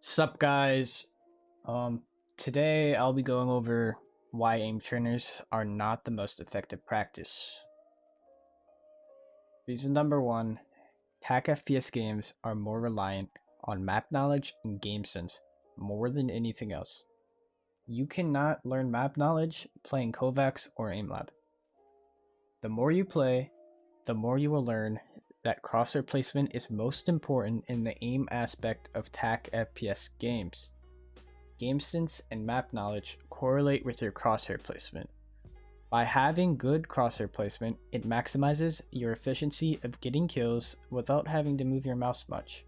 Sup guys, um, today I'll be going over why aim trainers are not the most effective practice. Reason number one, TAC FPS games are more reliant on map knowledge and game sense more than anything else. You cannot learn map knowledge playing Kovacs or AimLab. The more you play, the more you will learn that crosshair placement is most important in the aim aspect of TAC FPS games. Game sense and map knowledge correlate with your crosshair placement. By having good crosshair placement, it maximizes your efficiency of getting kills without having to move your mouse much.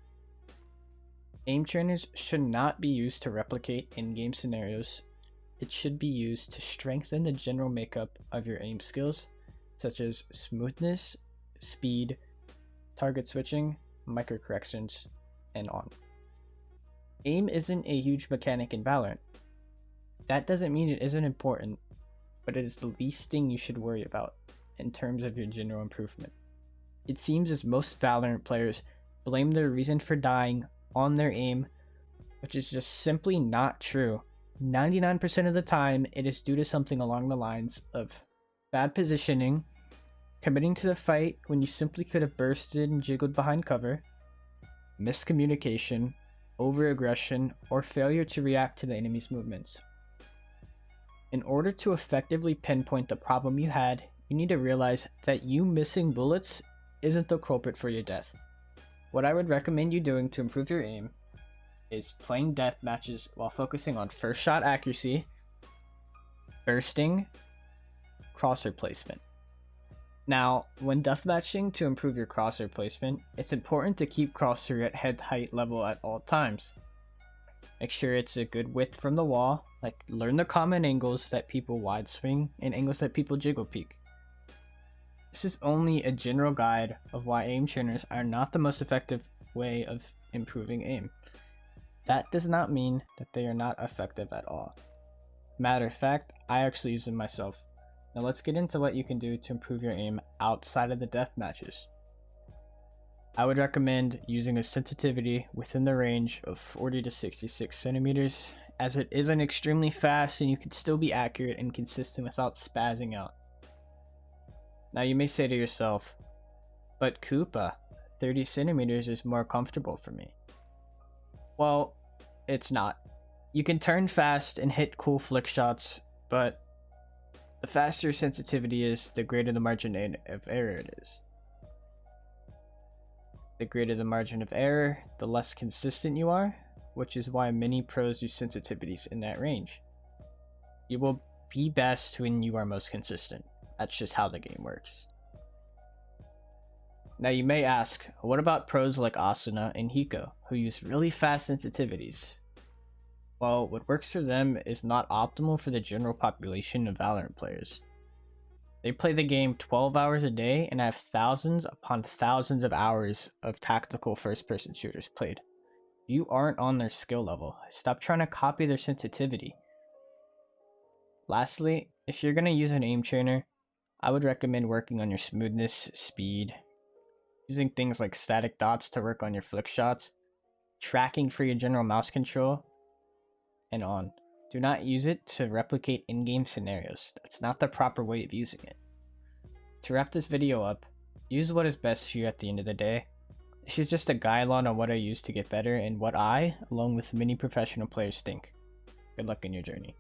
Aim trainers should not be used to replicate in-game scenarios. It should be used to strengthen the general makeup of your aim skills, such as smoothness, speed, target switching, microcorrections, and on. Aim isn't a huge mechanic in Valorant. That doesn't mean it isn't important, but it is the least thing you should worry about in terms of your general improvement. It seems as most Valorant players blame their reason for dying on their aim, which is just simply not true. 99% of the time, it is due to something along the lines of bad positioning, committing to the fight when you simply could have bursted and jiggled behind cover, miscommunication, over-aggression, or failure to react to the enemy's movements. In order to effectively pinpoint the problem you had, you need to realize that you missing bullets isn't the culprit for your death. What I would recommend you doing to improve your aim is playing death matches while focusing on first shot accuracy, bursting, crosshair placement. Now, when deathmatching to improve your crosshair placement, it's important to keep crosshair at head height level at all times. Make sure it's a good width from the wall, like learn the common angles that people wide swing and angles that people jiggle peek. This is only a general guide of why aim trainers are not the most effective way of improving aim. That does not mean that they are not effective at all. Matter of fact, I actually use them myself. Now let's get into what you can do to improve your aim outside of the death matches. I would recommend using a sensitivity within the range of 40 to 66 centimeters, as it isn't extremely fast and you can still be accurate and consistent without spazzing out. Now you may say to yourself, but Koopa, 30 centimeters is more comfortable for me. Well, it's not. You can turn fast and hit cool flick shots, but the faster sensitivity is, the greater the margin of error it is. The greater the margin of error, the less consistent you are, which is why many pros use sensitivities in that range. You will be best when you are most consistent. That's just how the game works. Now you may ask, what about pros like Asuna and Hiko, who use really fast sensitivities? Well, what works for them is not optimal for the general population of Valorant players. They play the game 12 hours a day and have thousands upon thousands of hours of tactical first-person shooters played. You aren't on their skill level. Stop trying to copy their sensitivity. Lastly, if you're going to use an aim trainer, I would recommend working on your smoothness, speed, using things like static dots to work on your flick shots, tracking for your general mouse control, and on. Do not use it to replicate in-game scenarios. That's not the proper way of using it. To wrap this video up, use what is best for you at the end of the day. This is just a guideline on what I use to get better and what I, along with many professional players, think. Good luck in your journey.